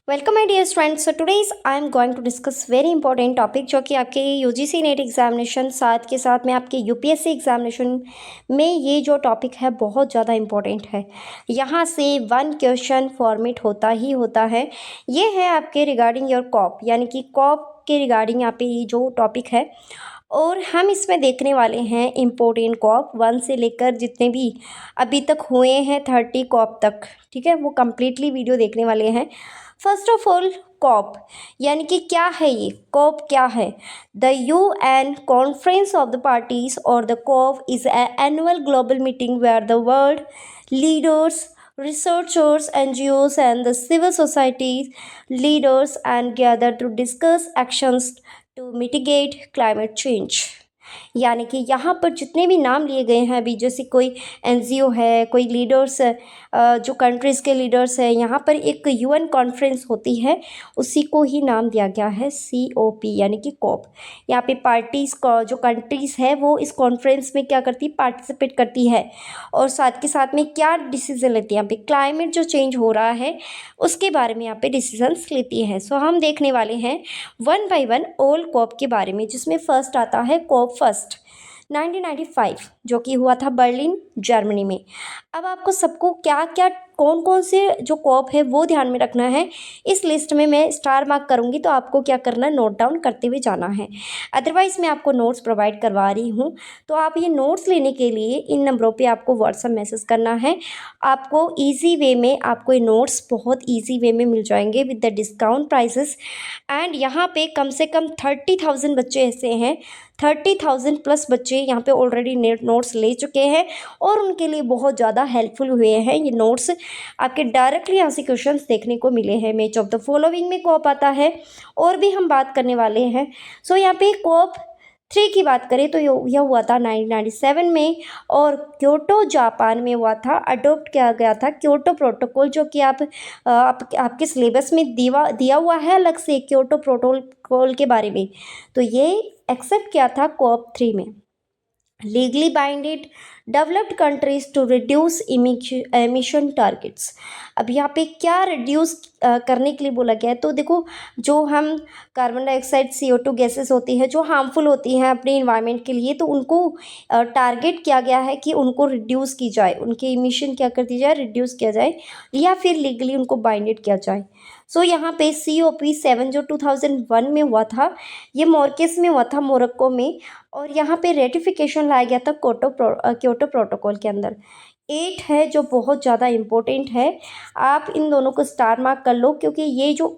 Welcome my dear students. So today's I am going to discuss very important topic जो कि आपके UGC net examination साथ के साथ में आपके यूपीएससी एग्जामिनेशन में ये जो टॉपिक है बहुत ज़्यादा इंपॉर्टेंट है। यहाँ से वन क्वेश्चन फॉर्मेट होता ही होता है। ये है आपके रिगार्डिंग योर कॉप, यानी कि कॉप के रिगार्डिंग यहाँ पे ये जो टॉपिक है और हम इसमें देखने वाले हैं इम्पोर्टेंट कॉप 1 से लेकर जितने भी अभी तक हुए हैं 30 कॉप तक। ठीक है, वो कम्प्लीटली वीडियो देखने वाले हैं। फर्स्ट ऑफ ऑल, कॉप यानी कि क्या है ये कॉप क्या है? The UN conference of the parties और the COP is annual global meeting where the world leaders, researchers, NGOs, and the civil society leaders and gather to discuss actions to mitigate climate change। यानी कि यहाँ पर जितने भी नाम लिए गए हैं अभी, जैसे कोई एनजीओ है, कोई लीडर्स है, जो कंट्रीज़ के लीडर्स है, यहाँ पर एक यूएन कॉन्फ्रेंस होती है, उसी को ही नाम दिया गया है COP यानी कि कॉप। यहाँ पे पार्टीज़ का जो कंट्रीज़ है वो इस कॉन्फ्रेंस में क्या करती, पार्टिसिपेट करती है और साथ के साथ में क्या डिसीजन लेती है। यहाँ पे क्लाइमेट जो चेंज हो रहा है उसके बारे में यहाँ पे डिसीजंस लेती है। सो हम देखने वाले हैं one by one all COP के बारे में, जिसमें फर्स्ट आता है कॉप फर्स्ट 1995 जो कि हुआ था बर्लिन जर्मनी में। अब आपको सबको क्या क्या कौन कौन से जो कॉप है वो ध्यान में रखना है। इस लिस्ट में मैं स्टार मार्क करूँगी तो आपको क्या करना है, नोट डाउन करते हुए जाना है। अदरवाइज़ मैं आपको नोट्स प्रोवाइड करवा रही हूँ, तो आप ये नोट्स लेने के लिए इन नंबरों पे आपको व्हाट्सअप मैसेज करना है। आपको ईजी वे में आपको ये नोट्स बहुत ईजी वे में मिल जाएंगे with the discount prices. And यहाँ पे कम से कम 30,000 बच्चे ऐसे हैं, 30,000 प्लस बच्चे यहाँ पे ऑलरेडी नोट्स ले चुके हैं और उनके लिए बहुत ज़्यादा हेल्पफुल हुए हैं ये नोट्स। आपके डायरेक्टली यहाँ से क्वेश्चंस देखने को मिले हैं। मैच ऑफ द फॉलोइंग में कॉप आता है और भी हम बात करने वाले हैं। सो यहाँ पे कॉप 3 की बात करें तो यह हुआ था 1997 में और क्योटो जापान में हुआ था। अडोप्ट किया गया था क्योटो प्रोटोकॉल, जो कि आपके सिलेबस में दिया हुआ है अलग से क्योटो प्रोटोकॉल के बारे में। तो ये एक्सेप्ट किया था कॉप 3 में। Legally binded developed countries to reduce emission targets. अब यहाँ पे क्या रिड्यूस करने के लिए बोला गया है, तो देखो जो हम कार्बन डाइऑक्साइड CO2 गैसेस होती हैं जो हार्मफुल होती हैं अपने इन्वायरमेंट के लिए, तो उनको टारगेट किया गया है कि उनको रिड्यूस की जाए, उनके इमिशन क्या कर दी जाए, रिड्यूस किया जाए या फिर लीगली उनको बाइंडेड किया जाए। सो यहाँ पे COP7 जो 2001 में हुआ था, ये मॉरिशस में हुआ था, मोरक्को में, और यहाँ पे रेटिफिकेशन लाया गया था क्योटो प्रोटोकॉल के अंदर। 8 है जो बहुत ज़्यादा इम्पोर्टेंट है, आप इन दोनों को स्टार मार्क कर लो क्योंकि ये जो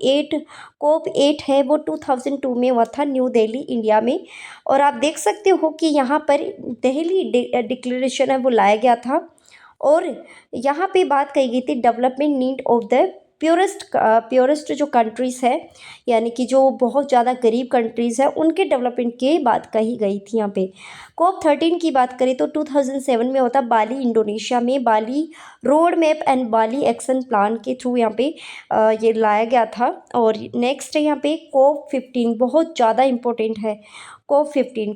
कॉप 8 है वो 2002 में हुआ था न्यू दिल्ली इंडिया में। और आप देख सकते हो कि यहाँ पर दिल्ली डिक्लेरेशन है वो लाया गया था और यहाँ पे बात कही गई थी development need of the purest जो कंट्रीज़ है, यानी कि जो बहुत ज़्यादा गरीब कंट्रीज़ है उनके डेवलपमेंट की बात कही गई थी। यहाँ पे कॉप 13 की बात करें तो 2007 में होता बाली इंडोनेशिया में, Bali road map and Bali action plan के थ्रू यहाँ पे ये लाया गया था। और नेक्स्ट है यहाँ पे कॉप 15, बहुत ज़्यादा इम्पोर्टेंट है। कॉप 15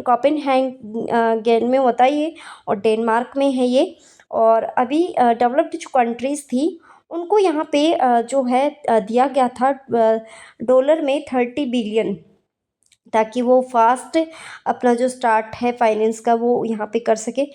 कोपेनहेगन में होता है ये और डेनमार्क में है ये। और अभी डेवलप्ड जो कंट्रीज़ थी उनको यहाँ पे जो है दिया गया था डॉलर में 30 बिलियन, ताकि वो फास्ट अपना जो स्टार्ट है फाइनेंस का वो यहाँ पे कर सके।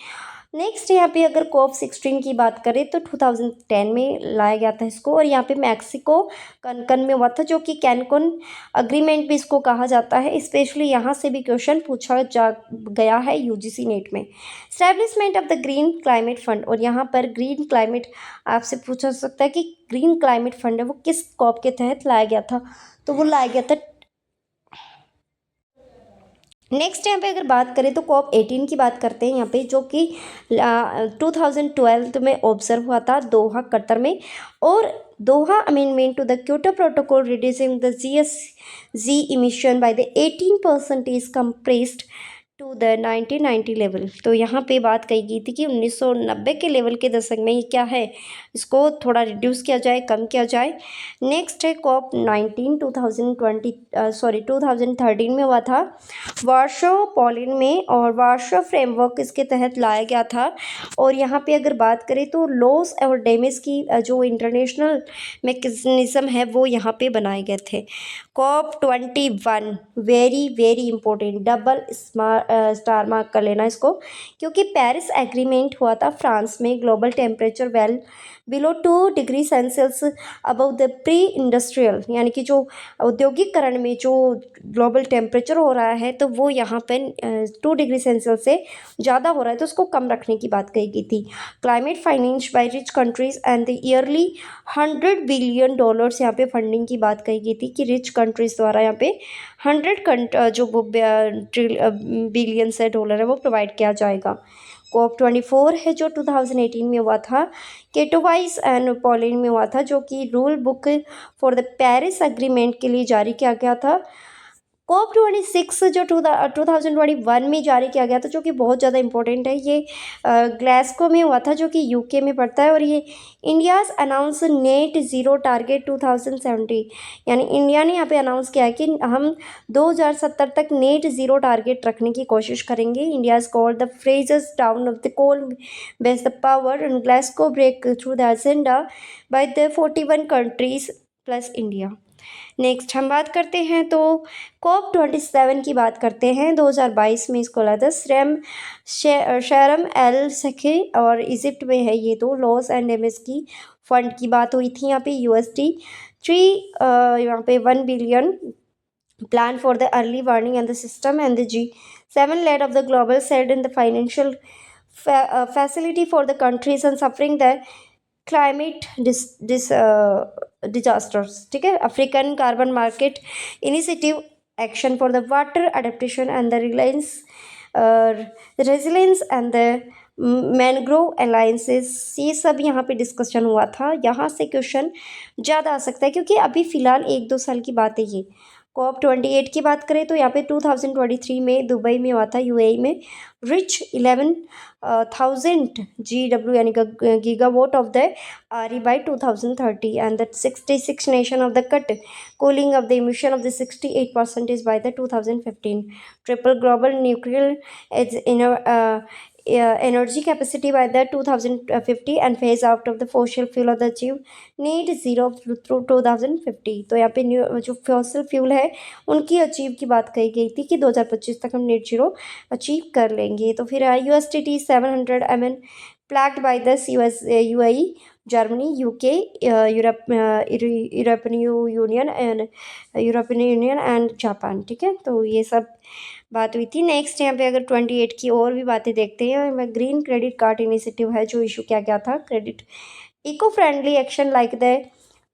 नेक्स्ट यहाँ पे अगर कॉप 16 की बात करें तो 2010 में लाया गया था इसको और यहाँ पे मैक्सिको कनकन में हुआ था, जो कि कैनकुन अग्रीमेंट भी इसको कहा जाता है। स्पेशली यहाँ से भी क्वेश्चन पूछा गया है यूजीसी नेट में। Establishment of the green climate fund, और यहाँ पर ग्रीन क्लाइमेट आपसे पूछा सकता है कि ग्रीन क्लाइमेट फंड है वो किस कॉप के तहत लाया गया था, तो वो लाया गया था। नेक्स्ट यहाँ पे अगर बात करें तो कॉप 18 की बात करते हैं यहाँ पे, जो कि 2012 में ऑब्जर्व हुआ था दोहा कतर में। और Doha amendment to the Kyoto protocol reducing the GHG emission by the 18% is compressed to the 1990 level. तो यहाँ पे बात कही गई थी कि 1990 के लेवल के दशक में ये क्या है, इसको थोड़ा रिड्यूस किया जाए, कम किया जाए। नेक्स्ट है कॉप 19 2013 में हुआ था वार्शो पोलैंड में, और वार्शो फ्रेमवर्क इसके तहत लाया गया था। और यहाँ पे अगर बात करें तो लॉस और डैमेज की जो इंटरनेशनल मैकेनिज्म है वो यहाँ पे बनाए गए थे। COP 21 very very important, double star mark कर लेना इसको, क्योंकि पेरिस एग्रीमेंट हुआ था फ्रांस में। Global temperature well below 2 degree Celsius above the pre industrial, यानी कि जो औद्योगिकरण में जो ग्लोबल टेम्परेचर हो रहा है तो वो यहाँ पे 2 डिग्री सेल्सियस से ज़्यादा हो रहा है, तो उसको कम रखने की बात कही गई थी। Climate finance by rich countries and the yearly $100 billion यहाँ पे फंडिंग की बात कही गई थी कि रिच कंट्रीज द्वारा यहाँ पे 100 बिलियन से डॉलर है वो प्रोवाइड किया जाएगा। कॉप 24 है जो 2018 में हुआ था केटोवाइस एंड पोलैंड में हुआ था, जो कि rule book for the Paris agreement के लिए जारी किया गया था। कॉप 26 जो 2021 में जारी किया गया था, जो कि बहुत ज़्यादा इंपॉर्टेंट है, ये ग्लासगो में हुआ था जो कि यूके में पड़ता है। और ये India's announce net zero target 2070, यानी इंडिया ने यहाँ पे अनाउंस किया है कि हम 2070 तक नेट ज़ीरो टारगेट रखने की कोशिश करेंगे। India's called the phrasers down of the coal base the power and Glasgow breakthrough the agenda by the 41 countries plus India. Next हम बात करते हैं तो कॉप 27 की बात करते हैं। 2022 में इसको लाया था शर्म एल शेख, और इजिप्ट में है ये। तो लॉस एंड डैमेज की फंड की बात हुई थी यहाँ पे USD 3 यहाँ पे 1 billion plan for the early warning and the system and the G7 laid off the global said in the financial facility for the countries and suffering the climate disasters. ठीक है, African carbon market initiative action for the water adaptation and the resilience and the mangrove alliances, ये सब यहाँ पे discussion हुआ था। यहाँ से क्वेश्चन ज़्यादा आ सकता है क्योंकि अभी फ़िलहाल 1-2 साल की बात है ये। कॉप 28 की बात करें तो यहाँ पे 2023 में दुबई में हुआ था, UAE में। रिच 11,000 GW यानी gigawatt of the RE by 2030 and the 66 nation of the cut cooling of the emission of the 68% by the 2015 triple global nuclear energy capacity by the 2050 and phase out of the fossil fuel of the achieve need zero through 2050। तो यहाँ पे जो fossil fuel है उनकी achieve की बात कही गई थी कि 2025 तक हम नेट जीरो अचीव कर लेंगे। तो फिर USDT 700 MN प्लैग्ड बाय दस UAE, Germany, UK, European union and Japan. ठीक है, तो ये सब बात हुई थी। नेक्स्ट यहाँ पे अगर 28 की और भी बातें देखते हैं, मैं ग्रीन क्रेडिट कार्ड इनिशिएटिव है जो इशू किया गया था। Credit eco friendly action like the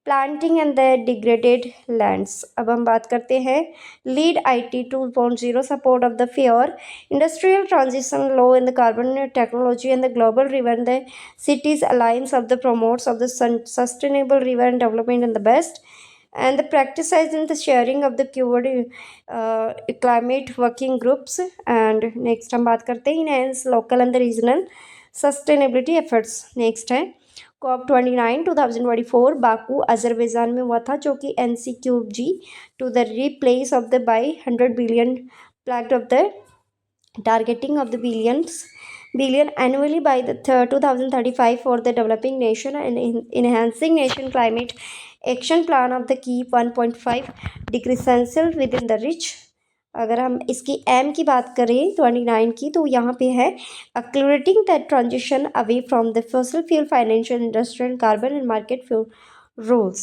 planting and the degraded lands. अब हम बात करते हैं lead IT 2.0 support of the fair industrial transition low in the carbon technology and the global river the cities alliance of the promotes of the sustainable river and development in the best and the practices in the sharing of the keyword climate working groups। and next हम बात करते हैं enhance local and the regional sustainability efforts। next है COP 29 2024 Baku Azerbaijan में हुआ था, जो कि NCQG to the replace of the by 100 billion plagued of the targeting of the billion annually by the 2035 for the developing nation and enhancing nation climate action plan of the key 1.5 degree Celsius within the reach। अगर हम इसकी M की बात करें 29 की, तो यहाँ पे है accelerating the transition away from the fossil fuel financial industrial carbon and market fuel rules।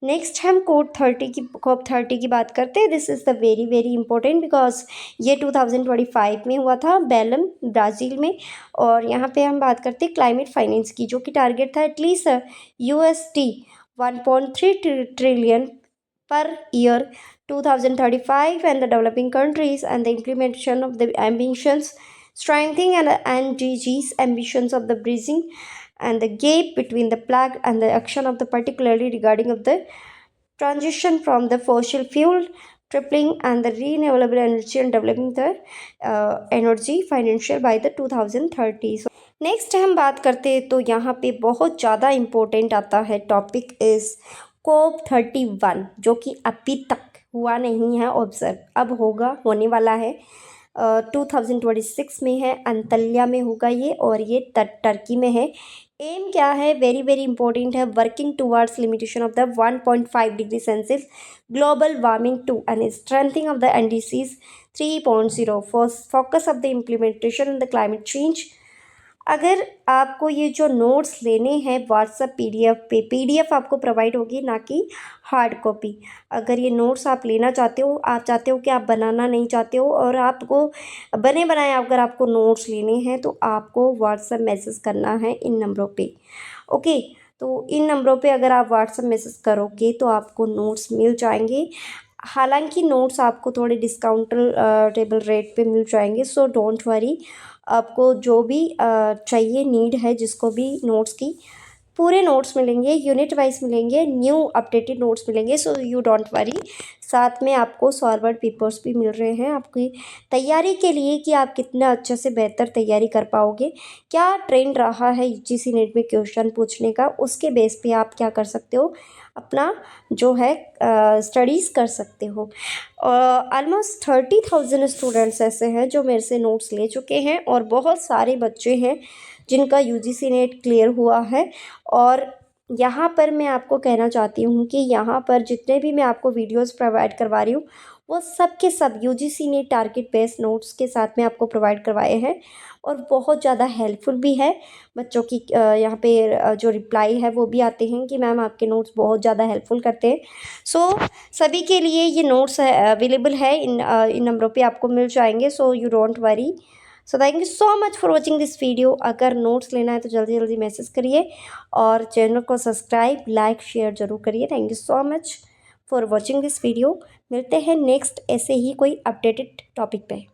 Next हम कॉप 30 की बात करते हैं। This is the very very important because ये 2025 में हुआ था बेलम ब्राज़ील में। और यहाँ पे हम बात करते हैं क्लाइमेट फाइनेंस की, जो कि टारगेट था at least USD 1.3 trillion per year 2035 and the developing countries and the implementation of the ambitions strengthening and NDG's ambitions of the bridging and the gap between the plague and the action of the particularly regarding of the transition from the fossil fuel tripling and the renewable energy and developing the energy financial by the 2030। Next हम बात करते हैं तो यहाँ पे बहुत ज़्यादा important आता है टॉपिक इज़ COP31, जो कि अभी तक हुआ नहीं है ऑब्जर्व, अब होगा, होने वाला है। 2026 में है, अंतल्या में होगा ये, और ये टर्की में है। एम क्या है, वेरी वेरी इंपॉर्टेंट है, working towards limitation of the 1.5 degree Celsius global warming to and strengthening of the NDCs 3.0 focus of the implementation in the climate change. अगर आपको ये जो नोट्स लेने हैं व्हाट्सएप PDF पे, PDF आपको प्रोवाइड होगी, ना कि हार्ड कॉपी। अगर ये नोट्स आप लेना चाहते हो, आप चाहते हो कि आप बनाना नहीं चाहते हो और आपको बने बनाए अगर आपको नोट्स लेने हैं, तो आपको व्हाट्सएप मैसेज करना है इन नंबरों पे। ओके, तो इन नंबरों पे अगर आप व्हाट्सएप मैसेज करोगे तो आपको नोट्स मिल जाएंगे। हालांकि नोट्स आपको थोड़े डिस्काउंटेबल रेट पे मिल जाएंगे, सो डोंट वरी। आपको जो भी चाहिए, नीड है, जिसको भी नोट्स की, पूरे नोट्स मिलेंगे, यूनिट वाइज मिलेंगे, न्यू अपडेटेड नोट्स मिलेंगे, सो यू डोंट वरी। साथ में आपको सॉल्वर्ड पेपर्स भी मिल रहे हैं आपकी तैयारी के लिए कि आप कितना अच्छे से बेहतर तैयारी कर पाओगे। क्या ट्रेंड रहा है UGC नेट में क्वेश्चन पूछने का, उसके बेस पे आप क्या कर सकते हो, अपना जो है स्टडीज़ कर सकते हो। ऑलमोस्ट 30,000 स्टूडेंट्स ऐसे हैं जो मेरे से नोट्स ले चुके हैं, और बहुत सारे बच्चे हैं जिनका UGC नेट क्लियर हुआ है। और यहाँ पर मैं आपको कहना चाहती हूँ कि यहाँ पर जितने भी मैं आपको वीडियोस प्रोवाइड करवा रही हूँ, वो सब के सब UGC net target based notes के साथ में आपको प्रोवाइड करवाए हैं, और बहुत ज़्यादा हेल्पफुल भी है। बच्चों की यहाँ पे जो रिप्लाई है वो भी आते हैं कि मैम आपके नोट्स बहुत ज़्यादा हेल्पफुल करते हैं। सो सभी के लिए ये नोट्स अवेलेबल है, इन नंबरों पे आपको मिल जाएंगे, so you don't worry. So thank you so much for watching this video. अगर नोट्स लेना है तो जल्दी जल्दी मैसेज करिए, और चैनल को सब्सक्राइब, लाइक, शेयर ज़रूर करिए। Thank you so much for watching this video. मिलते हैं नेक्स्ट ऐसे ही कोई अपडेटेड टॉपिक पे।